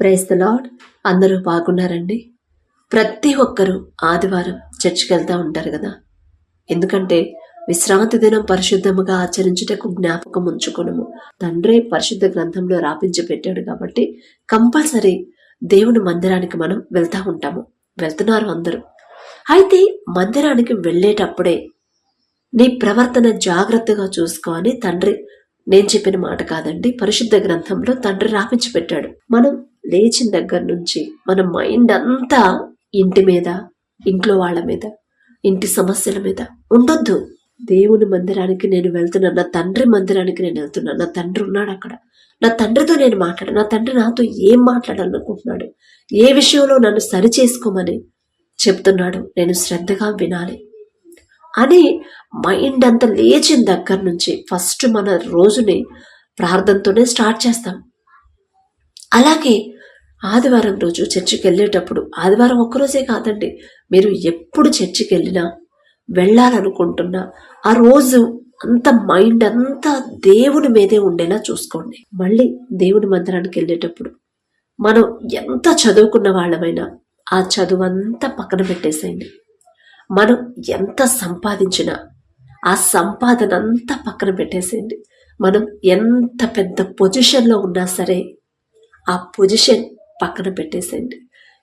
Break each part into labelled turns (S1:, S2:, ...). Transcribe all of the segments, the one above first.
S1: Praise the lord. అందరూ బాగున్నారండి? ప్రతి ఒక్కరూ ఆదివారం చర్చికి వెళ్తూ ఉంటారు కదా. ఎందుకంటే విశ్రాంతి దినం పరిశుద్ధముగా ఆచరించుటకు జ్ఞాపకం ఉంచుకునము తండ్రి పరిశుద్ధ గ్రంథంలో రాపించి పెట్టాడు కాబట్టి కంపల్సరీ దేవుని మందిరానికి మనం వెళ్తూ ఉంటాము. వెళ్తున్నారు అందరూ. అయితే మందిరానికి వెళ్ళేటప్పుడే నీ ప్రవర్తన జాగ్రత్తగా చూసుకో అని తండ్రి, నేను చెప్పిన మాట కాదండి, పరిశుద్ధ గ్రంథంలో తండ్రి రాపించి పెట్టాడు. మనం లేచిన దగ్గర నుంచి మన మైండ్ అంతా ఇంటి మీద, ఇంట్లో వాళ్ళ మీద, ఇంటి సమస్యల మీద ఉండొద్దు. దేవుని మందిరానికి నేను వెళ్తున్నా, నా తండ్రి మందిరానికి నేను వెళ్తున్నా, నా తండ్రి ఉన్నాడు అక్కడ, నా తండ్రితో నేను మాట్లాడాను, నా తండ్రి నాతో ఏం మాట్లాడాలనుకుంటున్నాడు, ఏ విషయంలో నన్ను సరి చేసుకోమని చెప్తున్నాడు, నేను శ్రద్ధగా వినాలి అని మైండ్ అంతా లేచిన దగ్గర నుంచి ఫస్ట్ మన రోజుని ప్రార్థనతోనే స్టార్ట్ చేస్తాం. అలాగే ఆదివారం రోజు చర్చికి వెళ్ళేటప్పుడు, ఆదివారం ఒక్కరోజే కాదండి, మీరు ఎప్పుడు చర్చికి వెళ్ళినా వెళ్ళాలనుకుంటున్నా ఆ రోజు అంత మైండ్ అంతా దేవుని మీదే ఉండేలా చూసుకోండి. మళ్ళీ దేవుని మందిరానికి వెళ్ళేటప్పుడు మనం ఎంత చదువుకున్న వాళ్ళమైనా ఆ చదువు అంతా పక్కన పెట్టేసేయండి. మనం ఎంత సంపాదించినా ఆ సంపాదన అంతా పక్కన పెట్టేసేయండి. మనం ఎంత పెద్ద పొజిషన్లో ఉన్నా సరే ఆ పొజిషన్ పక్కన పెట్టేసేయండి.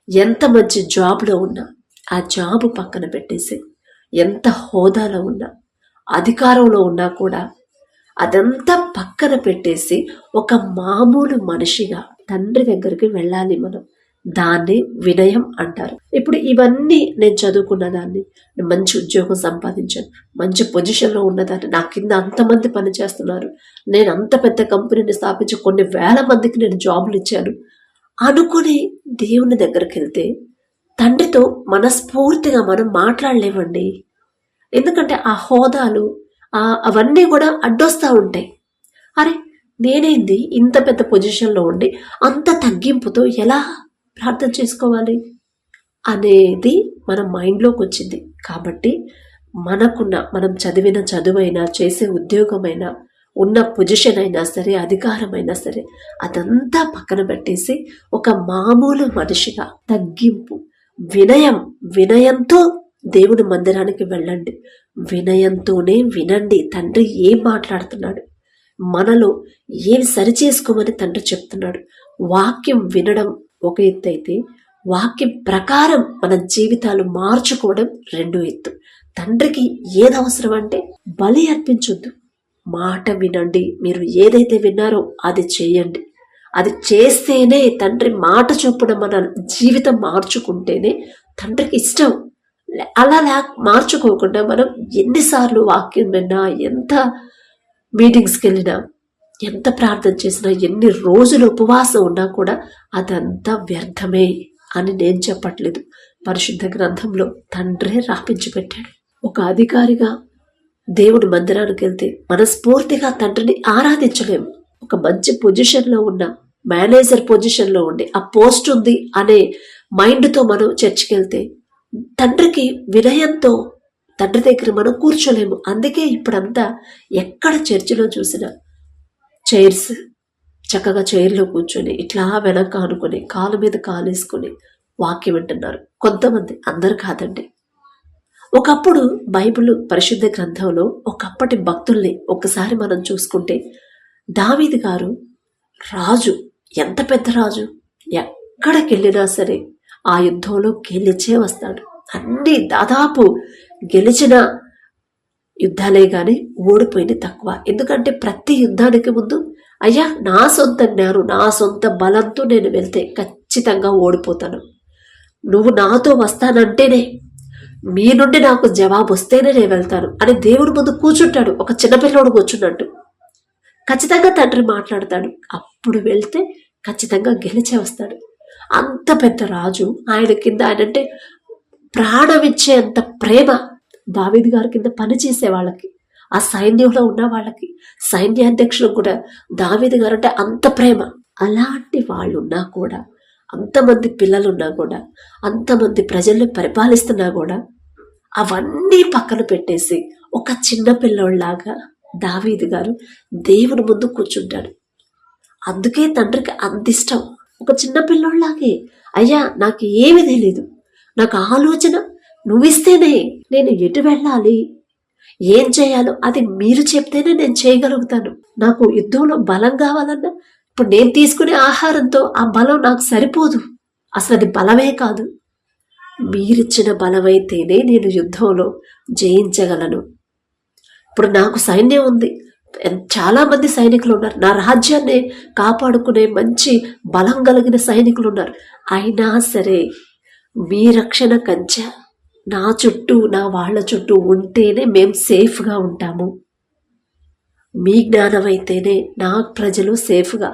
S1: ఎంత మంచి జాబ్లో ఉన్నా ఆ జాబ్ పక్కన పెట్టేసి, ఎంత హోదాలో ఉన్నా, అధికారంలో ఉన్నా కూడా అదంతా పక్కన పెట్టేసి ఒక మామూలు మనిషిగా తండ్రి దగ్గరికి వెళ్ళాలి మనం. దాన్ని వినయం అంటారు. ఇప్పుడు ఇవన్నీ నేను చదువుకున్న దాన్ని, మంచి ఉద్యోగం సంపాదించాను, మంచి పొజిషన్లో ఉన్నదాన్ని, నా కింద అంతమంది పని చేస్తున్నారు, నేను అంత పెద్ద కంపెనీని స్థాపించి కొన్ని వేల మందికి నేను జాబులు ఇచ్చాను అనుకుని దేవుని దగ్గరికి వెళ్తే తండ్రితో మనస్ఫూర్తిగా మనం మాట్లాడలేమండి. ఎందుకంటే ఆ హోదాలు అవన్నీ కూడా అడ్డొస్తూ ఉంటాయి. అరే నేనేంది ఇంత పెద్ద పొజిషన్లో ఉండి అంత తగ్గింపుతో ఎలా ప్రార్థన చేసుకోవాలి అనేది మన మైండ్లోకి వచ్చింది. కాబట్టి మనం చదివిన చదువైనా, చేసే ఉద్యోగమైనా, ఉన్న పొజిషన్ అయినా సరే, అధికారమైనా సరే అదంతా పక్కన పెట్టేసి ఒక మామూలు మనిషిగా తగ్గింపు, వినయంతో దేవుని మందిరానికి వెళ్ళండి. వినయంతోనే వినండి తండ్రి ఏం మాట్లాడుతున్నాడు, మనలో ఏం సరిచేసుకోమని తండ్రి చెప్తున్నాడు. వాక్యం వినడం ఒక ఎత్తు అయితే, వాక్యం ప్రకారం మన జీవితాలు మార్చుకోవడం రెండో ఎత్తు. తండ్రికి ఏది అవసరం అంటే బలి అర్పించొద్దు, మాట వినండి. మీరు ఏదైతే విన్నారో అది చేయండి. అది చేస్తేనే తండ్రి మాట చొప్పున మన జీవితం మార్చుకుంటేనే తండ్రికి ఇష్టం. అలా మార్చుకోకుండా మనం ఎన్నిసార్లు వాక్యం విన్నా, ఎంత మీటింగ్స్కి వెళ్ళినా, ఎంత ప్రార్థన చేసినా, ఎన్ని రోజులు ఉపవాసం ఉన్నా కూడా అదంతా వ్యర్థమే అని నేను చెప్పట్లేదు. పరిశుద్ధ గ్రంథంలో తండ్రే రాపించి పెట్టాడు. ఒక అధికారిగా దేవుడి మందిరానికి వెళ్తే మనస్ఫూర్తిగా తండ్రిని ఆరాధించలేము. ఒక మంచి పొజిషన్లో ఉన్న, మేనేజర్ పొజిషన్లో ఉండి ఆ పోస్ట్ ఉంది అనే మైండ్తో మనం చర్చికి వెళ్తే తండ్రికి వినయంతో తండ్రి దగ్గర మనం కూర్చోలేము. అందుకే ఇప్పుడంతా ఎక్కడ చర్చిలో చూసినా చైర్స్, చక్కగా చైర్లో కూర్చొని ఇట్లా వెనక అనుకుని కాలు మీద కాలేసుకుని వాక్యం వింటున్నారు కొంతమంది, అందరు కాదండి. ఒకప్పుడు బైబిల్ పరిశుద్ధ గ్రంథంలో ఒకప్పటి భక్తుల్ని ఒకసారి మనం చూసుకుంటే, దావీదు గారు రాజు, ఎంత పెద్ద రాజు, ఎక్కడికి వెళ్ళినా సరే ఆ యుద్ధంలో గెలిచే వస్తాడు. అన్ని దాదాపు గెలిచిన యుద్ధాలే కానీ ఓడిపోయింది తక్కువ. ఎందుకంటే ప్రతి యుద్ధానికి ముందు, అయ్యా నా సొంత జ్ఞానం, నా సొంత బలంతో నేను వెళ్తే ఖచ్చితంగా ఓడిపోతాను, నువ్వు నాతో వస్తానంటేనే, మీ నుండి నాకు జవాబు వస్తేనే నేను వెళ్తాను అని దేవుడి ముందు కూర్చుంటాడు. ఒక చిన్నపిల్లోడు కూర్చున్నట్టు ఖచ్చితంగా తండ్రి మాట్లాడతాడు. అప్పుడు వెళ్తే ఖచ్చితంగా గెలిచే వస్తాడు. అంత పెద్ద రాజు, ఆయన కింద, ఆయనంటే ప్రాణం ఇచ్చేంత ప్రేమ దావీదు గారి కింద పనిచేసే వాళ్ళకి, ఆ సైన్యంలో ఉన్న వాళ్ళకి, సైన్యాధ్యక్షులకు కూడా దావీదు గారు అంటే అంత ప్రేమ. అలాంటి వాళ్ళు ఉన్నా కూడా, అంతమంది పిల్లలున్నా కూడా, అంతమంది ప్రజల్ని పరిపాలిస్తున్నా కూడా అవన్నీ పక్కన పెట్టేసి ఒక చిన్న పిల్లోళ్ళలాగా దావీదు గారు దేవుని ముందు కూర్చుంటాడు. అందుకే తండ్రికి అంత ఇష్టం. ఒక చిన్న పిల్లోళ్ళలాగే, అయ్యా నాకు ఏమీ తెలీదు, నాకు ఆలోచన నువ్విస్తేనే నేను ఎటు వెళ్ళాలి, ఏం చేయాలో అది మీరు చెప్తేనే నేను చేయగలుగుతాను. నాకు యుద్ధంలో బలం కావాలన్నా ఇప్పుడు నేను తీసుకునే ఆహారంతో ఆ బలం నాకు సరిపోదు, అసలు అది బలమే కాదు. మీరిచ్చిన బలమైతేనే నేను యుద్ధంలో జయించగలను. ఇప్పుడు నాకు సైన్యం ఉంది, చాలా మంది సైనికులు ఉన్నారు, నా రాజ్యాన్ని కాపాడుకునే మంచి బలం కలిగిన సైనికులు ఉన్నారు. అయినా సరే మీ రక్షణ కంచె నా చుట్టూ, నా వాళ్ళ చుట్టూ ఉంటేనే మేము సేఫ్గా ఉంటాము. మీ జ్ఞానం అయితేనే నా ప్రజలు సేఫ్గా,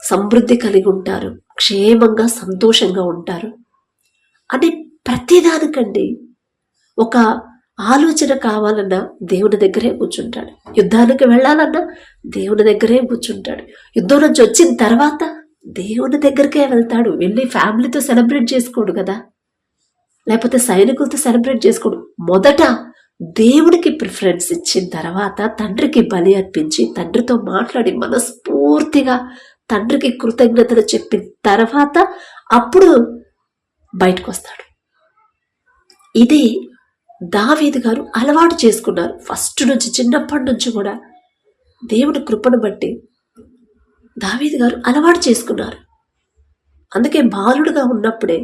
S1: సమృద్ధి కలిగి ఉంటారు, క్షేమంగా సంతోషంగా ఉంటారు అని ప్రతిదానికండి ఒక ఆలోచన కావాలన్నా దేవుని దగ్గరే కూర్చుంటాడు. యుద్ధానికి వెళ్ళాలన్నా దేవుని దగ్గరే కూర్చుంటాడు. యుద్ధం నుంచి వచ్చిన తర్వాత దేవుని దగ్గరికే వెళ్తాడు. వెళ్ళి ఫ్యామిలీతో సెలబ్రేట్ చేసుకోడు కదా, లేకపోతే సైనికులతో సెలబ్రేట్ చేసుకోడు. మొదట దేవుడికి ప్రిఫరెన్స్ ఇచ్చిన తర్వాత తండ్రికి బలి అర్పించి తండ్రితో మాట్లాడి మనస్ఫూర్తిగా తండ్రికి కృతజ్ఞతలు చెప్పిన తర్వాత అప్పుడు బయటకు వస్తాడు. ఇది దావీదు గారు అలవాటు చేసుకున్నారు. ఫస్ట్ నుంచి, చిన్నప్పటి నుంచి కూడా దేవుడి కృపను బట్టి దావీదు గారు అలవాటు చేసుకున్నారు. అందుకే బాలుడుగా ఉన్నప్పుడే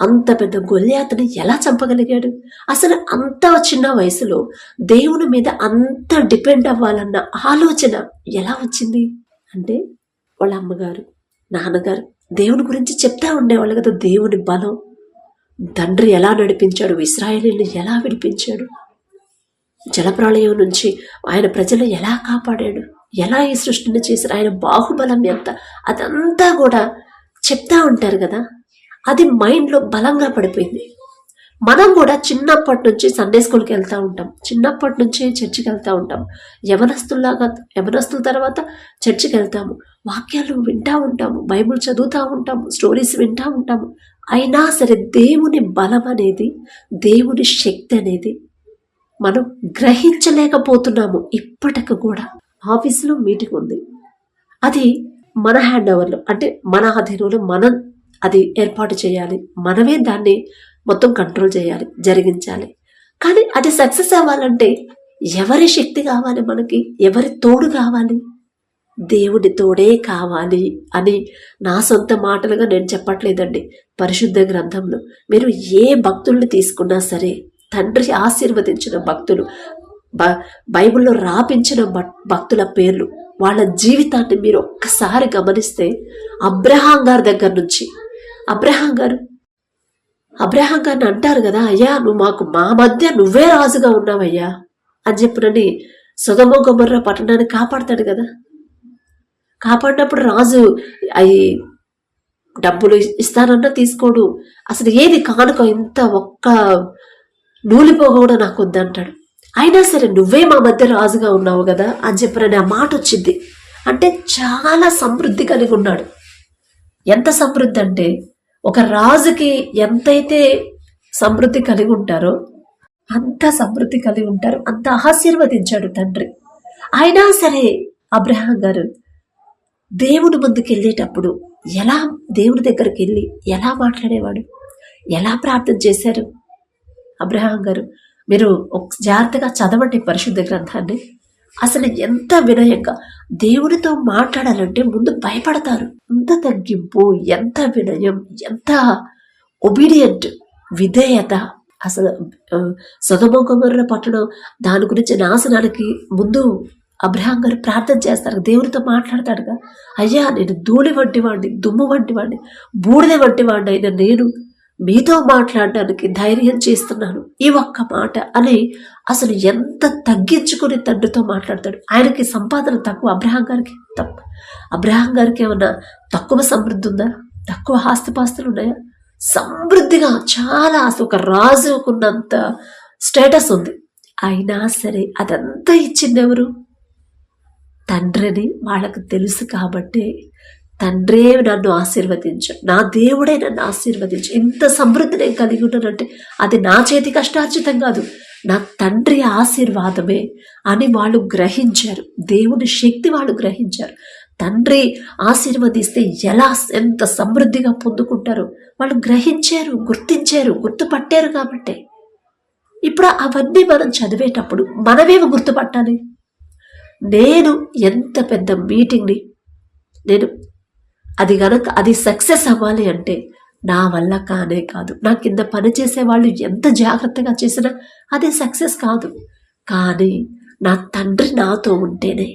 S1: అంత పెద్ద గొల్యాతుని ఎలా చంపగలిగాడు? అసలు అంత చిన్న వయసులో దేవుని మీద అంత డిపెండ్ అవ్వాలన్న ఆలోచన ఎలా వచ్చింది అంటే, వాళ్ళ అమ్మగారు, నాన్నగారు దేవుని గురించి చెప్తా ఉండేవాళ్ళు కదా. దేవుని బలం, తండ్రి ఎలా నడిపించాడు, ఇశ్రాయేలీని ఎలా విడిపించాడు, జలప్రళయం నుంచి ఆయన ప్రజలు ఎలా కాపాడాడు, ఎలా ఈ సృష్టిని చేశారు, ఆయన బాహుబలం ఎంత, అదంతా కూడా చెప్తా ఉంటారు కదా. అది మైండ్లో బలంగా పడిపోయింది. మనం కూడా చిన్నప్పటి నుంచి సండే స్కూల్కి వెళ్తూ ఉంటాం, చిన్నప్పటి నుంచి చర్చికి వెళ్తూ ఉంటాం, యవనస్తుల తర్వాత చర్చికి వెళ్తాము, వాక్యాలు వింటూ ఉంటాము, బైబుల్ చదువుతూ ఉంటాము, స్టోరీస్ వింటూ ఉంటాము. అయినా సరే దేవుని బలం అనేది, దేవుని శక్తి అనేది మనం గ్రహించలేకపోతున్నాము. ఇప్పటికి కూడా ఆఫీసులో మీటింగ్ ఉంది, అది మన హ్యాండ్ ఓవర్లో, అంటే మన ఆధీనంలో మనం అది ఏర్పాటు చేయాలి, మనమే దాన్ని మొత్తం కంట్రోల్ చేయాలి, జరిగించాలి. కానీ అది సక్సెస్ అవ్వాలంటే ఎవరి శక్తి కావాలి మనకి, ఎవరి తోడు కావాలి? దేవుడి తోడే కావాలి అని నా సొంత మాటలుగా నేను చెప్పట్లేదండి. పరిశుద్ధ గ్రంథంలో మీరు ఏ భక్తుల్ని తీసుకున్నా సరే, తండ్రి ఆశీర్వదించిన భక్తులు, బైబిల్లో రాపించిన భక్తుల పేర్లు, వాళ్ళ జీవితాన్ని మీరు ఒక్కసారి గమనిస్తే, అబ్రహాం గారి దగ్గర నుంచి, అబ్రహాం గారిని అంటారు కదా, అయ్యా నువ్వు మాకు, మా మధ్య నువ్వే రాజుగా ఉన్నావయ్యా అని చెప్పినని సొదొమ గొమొర్రా పట్టణాన్ని కాపాడతాడు కదా. కాపాడినప్పుడు రాజు అవి డబ్బులు ఇస్తానన్నా తీసుకోడు, అసలు ఏది కానుక, ఇంత ఒక్క నూలిపోగా కూడా నాకు వద్దంటాడు. అయినా సరే నువ్వే మా మధ్య రాజుగా ఉన్నావు కదా అని చెప్పినని ఆ మాట వచ్చింది. అంటే చాలా సమృద్ధి కలిగి ఉన్నాడు. ఎంత సమృద్ధి అంటే, ఒక రాజుకి ఎంతైతే సమృద్ధి కలిగి ఉంటారో అంత సమృద్ధి కలిగి ఉంటారు, అంత ఆశీర్వదించాడు తండ్రి. అయినా సరే అబ్రహాం గారు దేవుడి ముందుకు వెళ్ళేటప్పుడు ఎలా, దేవుడి దగ్గరికి వెళ్ళి ఎలా మాట్లాడేవాడు, ఎలా ప్రార్థన చేశారు అబ్రహాం గారు? మీరు జాగ్రత్తగా చదవండి పరిశుద్ధ గ్రంథాన్ని. అసలు ఎంత వినయంగా దేవుడితో మాట్లాడాలంటే ముందు భయపడతారు. ఎంత తగ్గింపు, ఎంత వినయం, ఎంత ఒబీడియంట్, విధేయత. అసలు సొదొమ గొమొర్రా పట్టణం దాని గురించి నాశనానికి ముందు అబ్రహాం గారు ప్రార్థన చేస్తారు, దేవుడితో మాట్లాడతాడుగా. అయ్యా నేను ధూళి వంటి వాడిని, దుమ్ము వంటి వాడిని, బూడిద వంటి వాడిని అయినా నేను మీతో మాట్లాడడానికి ధైర్యం చేస్తున్నాను, ఈ ఒక్క మాట అని అసలు ఎంత తగ్గించుకుని తండ్రితో మాట్లాడతాడు. ఆయనకి సంపాదన తక్కువ, అబ్రహాం గారికి ఏమన్నా తక్కువ సమృద్ధి ఉందా? తక్కువ ఆస్తిపాస్తులు ఉన్నాయా? సమృద్ధిగా చాలా, అసలు ఒక రాజుకున్నంత స్టేటస్ ఉంది. అయినా సరే అదంతా ఇచ్చింది ఎవరు? తండ్రిని. వాళ్ళకు తెలుసు కాబట్టి తండ్రే నన్ను ఆశీర్వదించు, నా దేవుడే నన్ను ఆశీర్వదించు, ఇంత సమృద్ధి నేను కలిగి ఉన్నానంటే అది నా చేతి కష్టార్జితం కాదు, నా తండ్రి ఆశీర్వాదమే అని వాళ్ళు గ్రహించారు. దేవుని శక్తి వాళ్ళు గ్రహించారు. తండ్రి ఆశీర్వదిస్తే ఎలా ఎంత సమృద్ధిగా పొందుకుంటారో వాళ్ళు గ్రహించారు, గుర్తించారు, గుర్తుపట్టారు. కాబట్టి ఇప్పుడు అవన్నీ మనం చదివేటప్పుడు మనమేమి గుర్తుపట్టాలి? నేను ఎంత పెద్ద మీటింగ్ని నేను అది సక్సెస్ అవ్వాలి అంటే నా వల్ల కానే కాదు. నా కింద పనిచేసే వాళ్ళు ఎంత జాగ్రత్తగా చేసినా అది సక్సెస్ కాదు. కానీ నా తండ్రి నాతో ఉంటేనే,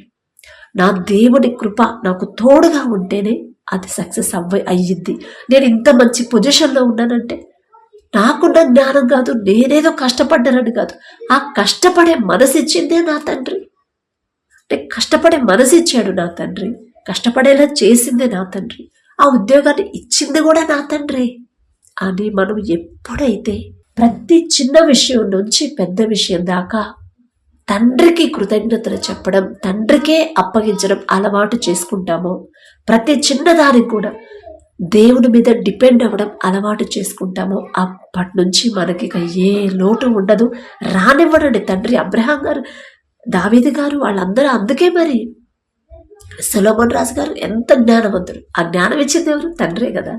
S1: నా దేవుని కృప నాకు తోడుగా ఉంటేనే అది సక్సెస్ అయ్యిద్ది. నేను ఇంత మంచి పొజిషన్లో ఉన్నానంటే నాకున్న జ్ఞానం కాదు, నేనేదో కష్టపడ్డానని కాదు, ఆ కష్టపడే మనసు ఇచ్చిందే నా తండ్రి. అంటే కష్టపడే మనసు ఇచ్చాడు నా తండ్రి, కష్టపడేలా చేసిందే నా తండ్రి, ఆ ఉద్యోగాన్ని ఇచ్చింది కూడా నా తండ్రి అని మనం ఎప్పుడైతే ప్రతి చిన్న విషయం నుంచి పెద్ద విషయం దాకా తండ్రికి కృతజ్ఞతలు చెప్పడం, తండ్రికే అప్పగించడం అలవాటు చేసుకుంటామో, ప్రతి చిన్నదానికి కూడా దేవుని మీద డిపెండ్ అవ్వడం అలవాటు చేసుకుంటామో, అప్పటి నుంచి మనకి ఏ లోటు ఉండదు. రానివ్వడండి తండ్రి. అబ్రహాం గారు, దావీదు గారు వాళ్ళందరూ అందుకే మరి సొలొమోన్ రాజు గారు ఎంత జ్ఞానవంతుడు. ఆ జ్ఞానం ఇచ్చింది ఎవరు? తండ్రే కదా.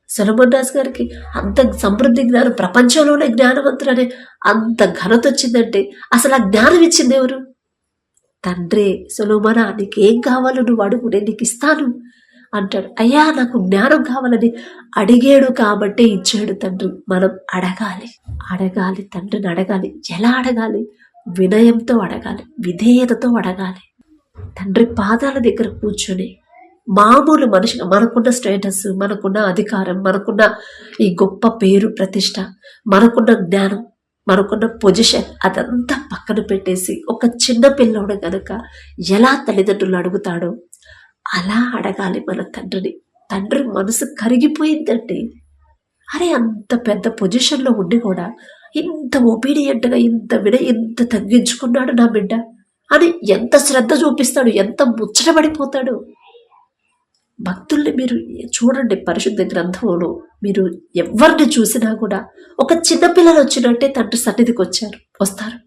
S1: సొలొమోన్ రాజు గారికి అంత సమృద్ధి జ్ఞానం, ప్రపంచంలోనే జ్ఞానవంతుడు అనే అంత ఘనత వచ్చిందంటే అసలు ఆ జ్ఞానం ఇచ్చింది ఎవరు? తండ్రే. సొలొమోనా, నీకేం కావాలో నువ్వు అడుగు, నేను నీకు ఇస్తాను అంటాడు. అయ్యా నాకు జ్ఞానం కావాలని అడిగాడు కాబట్టే ఇచ్చాడు తండ్రి. మనం అడగాలి తండ్రిని అడగాలి. ఎలా అడగాలి? వినయంతో అడగాలి, విధేయతతో అడగాలి. తండ్రి పాదాల దగ్గర కూర్చొని మామూలు మనిషిగా, మనకున్న స్టేటస్, మనకున్న అధికారం, మనకున్న ఈ గొప్ప పేరు ప్రతిష్ట, మనకున్న జ్ఞానం, మనకున్న పొజిషన్ అదంతా పక్కన పెట్టేసి ఒక చిన్న పిల్లోడు గనక ఎలా తల్లిదండ్రులు అడుగుతాడో అలా అడగాలి మన తండ్రిని. తండ్రి మనసు కరిగిపోయిందంటే, అరే అంత పెద్ద పొజిషన్లో ఉండి కూడా ఇంత ఒబీడియంట్గా, ఇంత తగ్గించుకున్నాడు నా బిడ్డ అని ఎంత శ్రద్ధ చూపిస్తాడు, ఎంత ముచ్చటపడిపోతాడు. భక్తుల్ని మీరు చూడండి, పరిశుద్ధ గ్రంథంలో మీరు ఎవరిని చూసినా కూడా ఒక చిన్నపిల్లలు వచ్చినట్టే తండ్రి సన్నిధికి వస్తారు.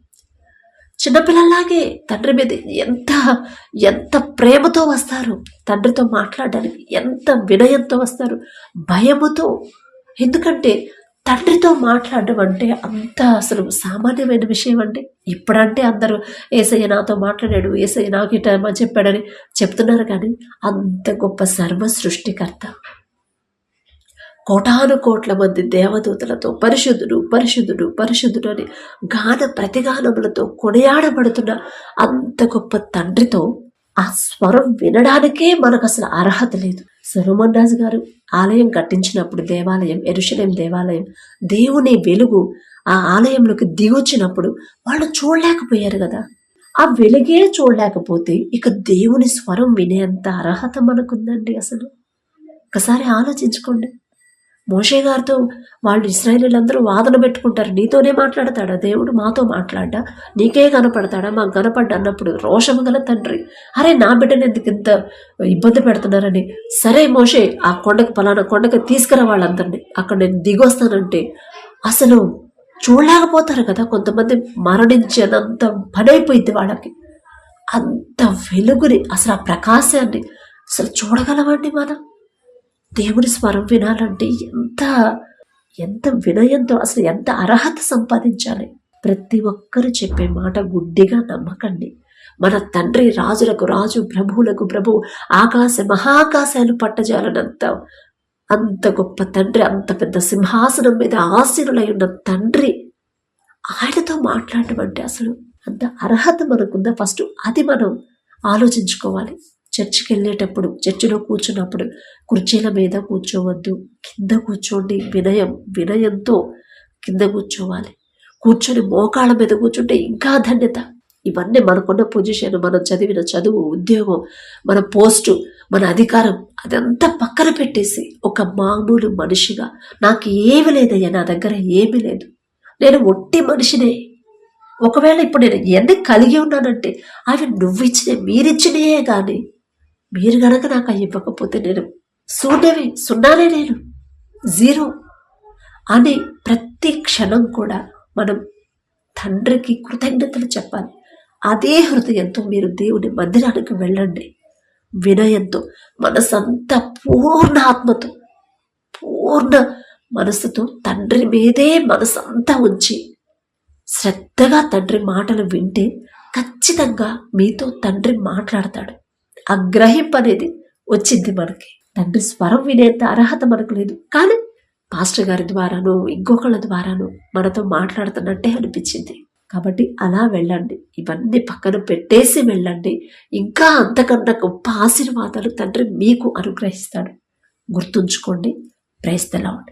S1: చిన్నపిల్లలాగే తండ్రి మీద ఎంత ప్రేమతో వస్తారు, తండ్రితో మాట్లాడడానికి ఎంత వినయంతో వస్తారు, భయముతో. ఎందుకంటే తండ్రితో మాట్లాడడం అంటే అంత అసలు సామాన్యమైన విషయం అండి. ఇప్పుడంటే అందరూ యేసయ్య నాతో మాట్లాడాడు, యేసయ్య నాకు ఇట చెప్పాడని చెప్తున్నారు. కానీ అంత గొప్ప సర్వ సృష్టికర్త, కోటాను కోట్ల మంది దేవదూతలతో పరిశుద్ధుడు పరిశుద్ధుడు పరిశుద్ధుడు అని గాన ప్రతిగానములతో కొనియాడబడుతున్న అంత గొప్ప తండ్రితో ఆ స్వరం వినడానికే మనకు అసలు అర్హత లేదు. సొలొమోన్ రాజు గారు ఆలయం కట్టించినప్పుడు, దేవాలయం, యెరూషలేం దేవాలయం, దేవుని వెలుగు ఆ ఆలయంలోకి దిగొచ్చినప్పుడు వాళ్ళు చూడలేకపోయారు కదా. ఆ వెలుగే చూడలేకపోతే ఇక దేవుని స్వరం వినేంత అర్హత మనకుందండి. అసలు ఒకసారి ఆలోచించుకోండి. మోషే గారితో వాళ్ళు ఇశ్రాయేలీయులందరూ వాదన పెట్టుకుంటారు, నీతోనే మాట్లాడతాడా దేవుడు, మాతో మాట్లాడా, నీకే కనపడతాడా, మాకు కనపడ్డా అన్నప్పుడు రోషము గల తండ్రి, అరే నా బిడ్డను ఎందుకు ఇంత ఇబ్బంది పెడుతున్నారని, సరే మోషే ఆ కొండకి, పలానా కొండకి తీసుకురా వాళ్ళందరినీ, అక్కడ నేను దిగొస్తానంటే అసలు చూడలేకపోతారు కదా. కొంతమంది మరణించేంత పని అయిపోయింది వాళ్ళకి. అంత వెలుగుని, అసలు ఆ ప్రకాశాన్ని అసలు చూడగలమండి మనం? దేవుని స్వరం వినాలంటే ఎంత వినయంతో, అసలు ఎంత అర్హత సంపాదించాలి. ప్రతి ఒక్కరు చెప్పే మాట గుడ్డిగా నమ్మకండి. మన తండ్రి రాజులకు రాజు, ప్రభువులకు ప్రభు, ఆకాశ మహాకాశాలు పట్టజాలనంత అంత గొప్ప తండ్రి, అంత పెద్ద సింహాసనం మీద ఆసీనులై ఉన్న తండ్రి, ఆయనతో మాట్లాడటం అంటే అసలు అంత అర్హత మనకుందా? ఫస్ట్ అది మనం ఆలోచించుకోవాలి. చర్చికి వెళ్ళేటప్పుడు, చర్చిలో కూర్చున్నప్పుడు కుర్చీల మీద కూర్చోవద్దు, కింద కూర్చోండి. వినయంతో కింద కూర్చోవాలి. కూర్చొని మోకాళ్ళ మీద కూర్చుంటే ఇంకా ధన్యత. ఇవన్నీ మనకున్న పొజిషన్, మనం చదివిన చదువు, ఉద్యోగం, మన పోస్టు, మన అధికారం అదంతా పక్కన పెట్టేసి ఒక మామూలు మనిషిగా, నాకు ఏమి లేదయ్యా, నా దగ్గర ఏమీ లేదు, నేను ఒట్టి మనిషినే, ఒకవేళ ఇప్పుడు నేను ఎన్ని కలిగి ఉన్నానంటే అవి నువ్వు ఇచ్చినే, మీరిచ్చినయే. కానీ మీరు గనక నాకు ఇవ్వకపోతే నేను సున్నానే, నేను జీరో అని ప్రతి క్షణం కూడా మనం తండ్రికి కృతజ్ఞతలు చెప్పాలి. అదే హృదయంతో మీరు దేవుని మందిరానికి వెళ్ళండి. వినయంతో, మనసంతా పూర్ణ ఆత్మతో, పూర్ణ మనసుతో తండ్రి మీదే మనసంతా ఉంచి శ్రద్ధగా తండ్రి మాటలు వింటే ఖచ్చితంగా మీతో తండ్రి మాట్లాడతాడు. ఆ గ్రహింపు అనేది వచ్చింది మనకి. తండ్రి స్వరం వినేంత అర్హత మనకు లేదు, కానీ పాస్టర్ గారి ద్వారానో ఇంకొకళ్ళ ద్వారానో మనతో మాట్లాడుతున్నట్టే అనిపించింది. కాబట్టి అలా వెళ్ళండి, ఇవన్నీ పక్కన పెట్టేసి వెళ్ళండి. ఇంకా అంతకన్నా గొప్ప ఆశీర్వాదాలు తండ్రి మీకు అనుగ్రహిస్తాడు. గుర్తుంచుకోండి. Praise the lord.